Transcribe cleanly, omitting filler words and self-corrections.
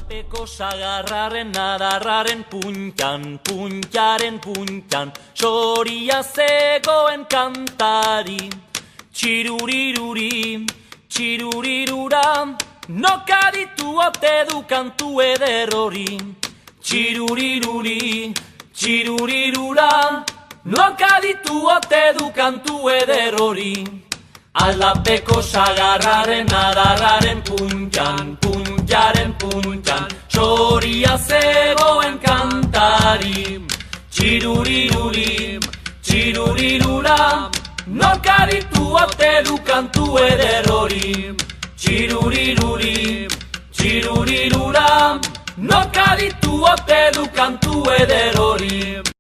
Aldapeko sagarraren adarraren puntan, puntaren puntan, soria zegoen kantari. Txiruriruri, txirurirura, nokaditu ote du kantu eder hori. Txiruriruri, txirurirura, nokaditu ote du kantu eder hori. Aldapeko sagarraren adarraren puntan, puntaren puntan, soria zegoen kantari. Txiruriruri, txirurirura, nokaditu ote du kantu eder hori. Txiruriruri, txirurirura, nokaditu ote du kantu eder hori.